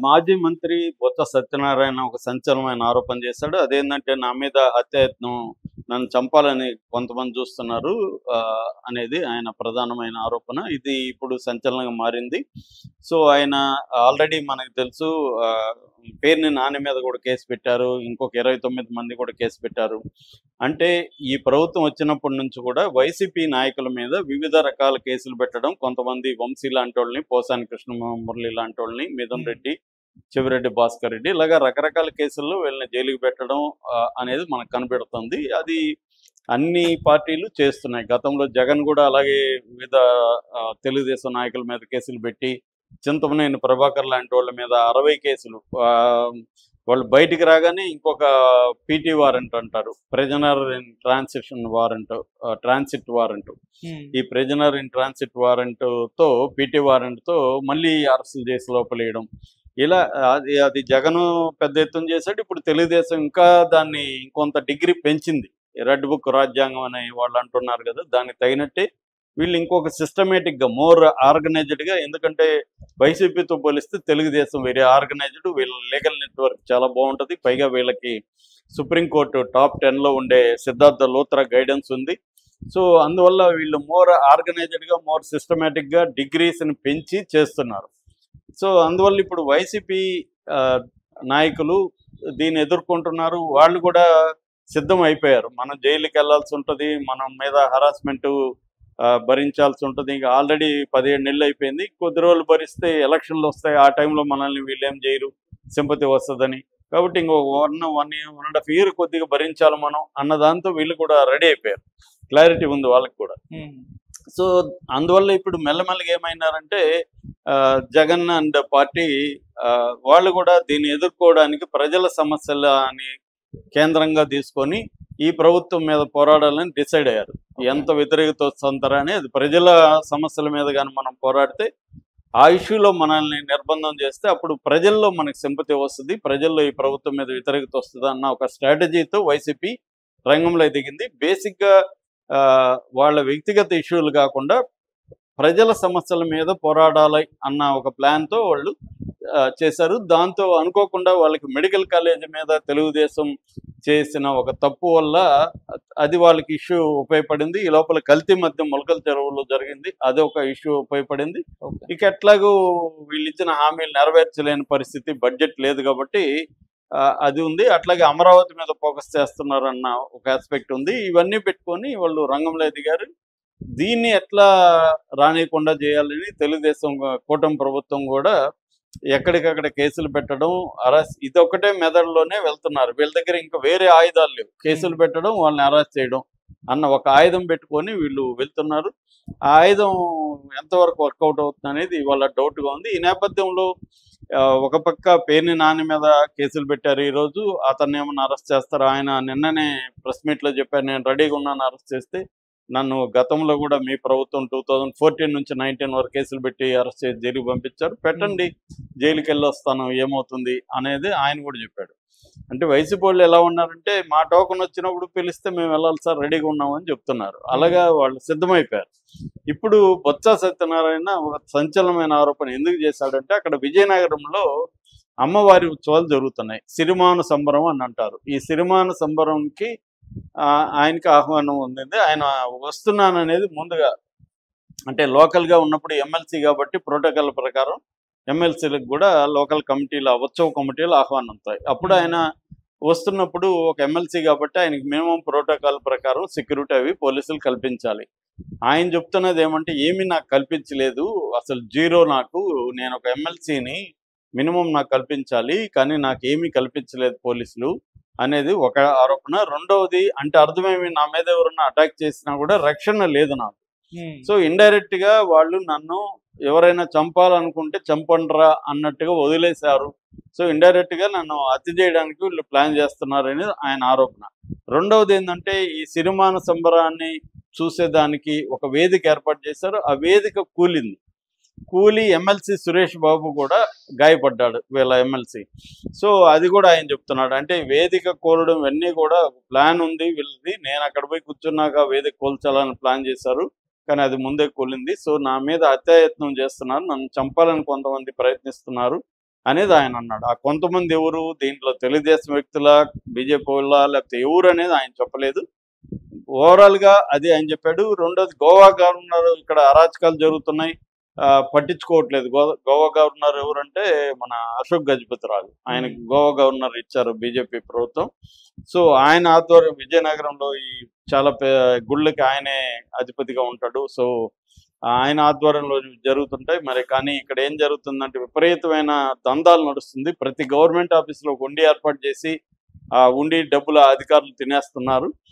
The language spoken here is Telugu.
మాజీ మంత్రి బొత్స సత్యనారాయణ ఒక సంచలనమైన ఆరోపణ చేశాడు. అదేంటంటే నా మీద హత్యాయత్నం, నన్ను చంపాలని కొంతమంది చూస్తున్నారు అనేది ఆయన ప్రధానమైన ఆరోపణ. ఇది ఇప్పుడు సంచలనంగా మారింది. సో, ఆయన ఆల్రెడీ మనకు తెలుసు, పేర్ని నాని మీద కూడా కేసు పెట్టారు. ఇంకొక 29 మంది కూడా కేసు పెట్టారు. అంటే ఈ ప్రభుత్వం వచ్చినప్పటి నుంచి కూడా వైసీపీ నాయకుల మీద వివిధ రకాల కేసులు పెట్టడం, కొంతమంది వంశీ లాంటోళ్ళని, పోసాని కృష్ణమురళి లాంటోళ్ళని, మిథున్ రెడ్డి, చెవిరెడ్డి భాస్కర్ రెడ్డి ఇలాగ రకరకాల కేసుల్లో వీళ్ళని జైలుకి పెట్టడం అనేది మనకు కనబడుతుంది. అది అన్ని పార్టీలు చేస్తున్నాయి. గతంలో జగన్ కూడా అలాగే వివిధ తెలుగుదేశం నాయకుల మీద కేసులు పెట్టి, చింతమనేని ప్రభాకర్ లాంటి వాళ్ళ మీద 60 కేసులు, వాళ్ళు బయటికి రాగానే ఇంకొక పీటీ వారెంట్ అంటారు, prisoner in transition warrant, transit warrant. ఈ ప్రిజనర్ ఇన్ ట్రాన్సిట్ వారెంట్తో, పీటీ వారెంట్తో మళ్ళీ అరెస్టులు చేసి లోపలేయడం. ఇలా అది జగన్ పెద్ద ఎత్తున చేశాడు. ఇప్పుడు తెలుగుదేశం ఇంకా దాన్ని ఇంకొంత డిగ్రీ పెంచింది. రెడ్ బుక్ రాజ్యాంగం అని వాళ్ళు అంటున్నారు కదా, దానికి తగినట్టే వీళ్ళు ఇంకొక సిస్టమేటిక్గా, మోర్ ఆర్గనైజ్డ్గా, ఎందుకంటే వైసీపీతో పోలిస్తే తెలుగుదేశం వెరీ ఆర్గనైజ్డ్, వీళ్ళ లీగల్ నెట్వర్క్ చాలా బాగుంటుంది. పైగా వీళ్ళకి సుప్రీంకోర్టు టాప్ 10లో ఉండే సిద్ధార్థ లూత్రా గైడెన్స్ ఉంది. సో అందువల్ల వీళ్ళు మోర్ ఆర్గనైజ్డ్గా, మోర్ సిస్టమేటిక్గా డిగ్రీస్ని పెంచి చేస్తున్నారు. సో అందువల్ల ఇప్పుడు వైసీపీ నాయకులు దీన్ని ఎదుర్కొంటున్నారు. వాళ్ళు కూడా సిద్ధం అయిపోయారు. మనం జైలుకి వెళ్లాల్సి ఉంటుంది, మనం మీద హరాస్మెంటు భరించాల్సి ఉంటుంది. ఇంకా ఆల్రెడీ 17 నెలలు అయిపోయింది. కొద్ది రోజులు భరిస్తే ఎలక్షన్లు వస్తాయి, ఆ టైంలో మనల్ని వీళ్ళేం చేయరు, సింపతి వస్తుందని. కాబట్టి ఇంకో 1.5 ఇయర్ కొద్దిగా భరించాలి మనం అన్న దాంతో వీళ్ళు కూడా రెడీ అయిపోయారు. క్లారిటీ ఉంది వాళ్ళకి కూడా. సో అందువల్ల ఇప్పుడు మెల్లమెల్లగా ఏమైనారంటే జగన్ అండ్ పార్టీ వాళ్ళు కూడా దీన్ని ఎదుర్కోవడానికి ప్రజల సమస్యల అని కేంద్రంగా తీసుకొని ఈ ప్రభుత్వం మీద పోరాడాలని డిసైడ్ అయ్యారు. ఎంత వ్యతిరేకత వస్తుంటారా అనేది, ప్రజల సమస్యల మీద కానీ మనం పోరాడితే, ఆ ఇష్యూలో మనల్ని నిర్బంధం చేస్తే అప్పుడు ప్రజల్లో మనకి సింపతి వస్తుంది, ప్రజల్లో ఈ ప్రభుత్వం మీద వ్యతిరేకత వస్తుంది అన్న ఒక స్ట్రాటజీతో వైసీపీ రంగంలో దిగింది. బేసిక్గా వాళ్ళ వ్యక్తిగత ఇష్యూలు కాకుండా ప్రజల సమస్యల మీద పోరాడాలి అన్న ఒక ప్లాన్తో వాళ్ళు చేశారు. దాంతో అనుకోకుండా వాళ్ళకి మెడికల్ కాలేజీ మీద తెలుగుదేశం చేసిన ఒక తప్పు వల్ల అది వాళ్ళకి ఇష్యూ ఉపయోగపడింది. ఈ లోపల కల్తీ మద్యం మొలకల చెరువులో జరిగింది, అది ఒక ఇష్యూ ఉపయోగపడింది. ఇక ఎట్లాగూ వీళ్ళు ఇచ్చిన హామీలు నెరవేర్చలేని పరిస్థితి, బడ్జెట్ లేదు కాబట్టి అది ఉంది. అట్లాగే అమరావతి మీద ఫోకస్ చేస్తున్నారన్న ఒక ఆస్పెక్ట్ ఉంది. ఇవన్నీ పెట్టుకొని వాళ్ళు రంగంలో దిగారు. దీన్ని ఎట్లా రానియకుండా చేయాలని తెలుగుదేశం కూటమి ప్రభుత్వం కూడా ఎక్కడికక్కడ కేసులు పెట్టడం, అరెస్ట్, ఇదొక్కటే మెథడ్లోనే వెళ్తున్నారు. వీళ్ళ దగ్గర ఇంకా వేరే ఆయుధాలు లేవు. కేసులు పెట్టడం, వాళ్ళని అరెస్ట్ చేయడం అన్న ఒక ఆయుధం పెట్టుకొని వీళ్ళు వెళ్తున్నారు. ఆ ఆయుధం ఎంతవరకు వర్కౌట్ అవుతుంది అనేది ఇవాళ డౌట్గా ఉంది. ఈ నేపథ్యంలో ఒక పక్క పేర్ని నాని మీద కేసులు పెట్టారు ఈరోజు. అతన్ని ఏమన్నా అరెస్ట్ చేస్తారు? ఆయన నిన్ననే ప్రెస్ మీట్లో చెప్పారు, నేను రెడీగా ఉన్నాను అరెస్ట్ చేస్తే. నన్ను గతంలో కూడా మీ ప్రభుత్వం 2014 నుంచి 19 వరకు కేసులు పెట్టి అరెస్ట్ చేసి జైలుకి పంపించారు, పెట్టండి, జైలుకి వెళ్ళి వస్తాను, ఏమవుతుంది అనేది ఆయన కూడా చెప్పాడు. అంటే వైసీపీ వాళ్ళు ఎలా ఉన్నారంటే, మా టోకన్ వచ్చినప్పుడు పిలిస్తే మేము వెళ్ళాలి సార్, రెడీగా ఉన్నామని చెప్తున్నారు. అలాగా వాళ్ళు సిద్ధమైపోయారు. ఇప్పుడు బొత్స సత్యనారాయణ ఒక సంచలనమైన ఆరోపణ ఎందుకు చేశాడంటే, అక్కడ విజయనగరంలో అమ్మవారి ఉత్సవాలు జరుగుతున్నాయి. సిరిమాను సంబరం అని అంటారు. ఈ సిరిమాను సంబరంకి ఆయనకి ఆహ్వానం ఉంది. ఆయన వస్తున్నాననేది ముందుగా, అంటే లోకల్గా ఉన్నప్పుడు ఎమ్మెల్సీ కాబట్టి ప్రోటోకాల్ ప్రకారం ఎమ్మెల్సీలకు కూడా లోకల్ కమిటీల, ఉత్సవ కమిటీలు ఆహ్వానం ఉంటాయి. అప్పుడు ఆయన వస్తున్నప్పుడు ఒక ఎమ్మెల్సీ కాబట్టి ఆయనకి మినిమం ప్రోటోకాల్ ప్రకారం సెక్యూరిటీ అవి పోలీసులు కల్పించాలి. ఆయన చెప్తున్నది ఏమంటే, ఏమీ నాకు కల్పించలేదు, అసలు జీరో, నాకు, నేను ఒక ఎమ్మెల్సీని, మినిమం నాకు కల్పించాలి, కానీ నాకు ఏమీ కల్పించలేదు పోలీసులు అనేది ఒక ఆరోపణ. రెండవది, అంటే అర్థమేమి, నా మీద ఎవరన్నా అటాక్ చేసినా కూడా రక్షణ లేదు నాకు. సో ఇండైరెక్ట్ గా వాళ్ళు నన్ను ఎవరైనా చంపాలనుకుంటే చంపండ్రా అన్నట్టుగా వదిలేశారు. సో ఇండైరెక్ట్ గా నన్ను హత్య చేయడానికి వీళ్ళు ప్లాన్ చేస్తున్నారు అనేది ఆయన ఆరోపణ. రెండవది ఏంటంటే, ఈ సిరిమాన సంబరాన్ని చూసేదానికి ఒక వేదిక ఏర్పాటు చేశారు. ఆ వేదిక కూలింది. కూలి ఎమ్మెల్సీ సురేష్ బాబు కూడా గాయపడ్డాడు, వీళ్ళ ఎమ్మెల్సీ. సో అది కూడా ఆయన చెప్తున్నాడు. అంటే వేదిక కూలడం ఇవన్నీ కూడా ప్లాన్ ఉంది వీళ్ళది. నేను అక్కడ పోయి కూర్చున్నాక వేదిక కూల్చాలని ప్లాన్ చేశారు, కానీ అది ముందే కూలింది. సో నా మీద హత్యాయత్నం చేస్తున్నారు, నన్ను చంపాలని కొంతమంది ప్రయత్నిస్తున్నారు అనేది ఆయన అన్నాడు. ఆ కొంతమంది ఎవరు? దీంట్లో తెలుగుదేశం వ్యక్తులా, బీజేపీ వాళ్ళా, లేకపోతే ఎవరు అనేది ఆయన చెప్పలేదు. ఓవరాల్‌గా అది ఆయన చెప్పాడు. రెండోది గోవా గవర్నర్ ఇక్కడ అరాచకాలు జరుగుతున్నాయి. పట్టించుకోవట్లేదు. గోవా గవర్నర్ ఎవరంటే మన అశోక్ గజపతిరాజు. ఆయనకి గోవా గవర్నర్ ఇచ్చారు బీజేపీ ప్రభుత్వం. సో, ఆయన ఆధ్వర్యం విజయనగరంలో ఈ చాలా గుళ్ళకి ఆయనే అధిపతిగా ఉంటాడు. సో, ఆయన ఆధ్వర్యంలో జరుగుతుంటాయి. మరి కానీ ఇక్కడ ఏం జరుగుతుందంటే విపరీతమైన దందాలు నడుస్తుంది. ప్రతి గవర్నమెంట్ ఆఫీస్‌లో ఒక హుండీ ఏర్పాటు చేసి, ఆ హుండీ డబ్బులు ఆ అధికారులు తినేస్తున్నారు.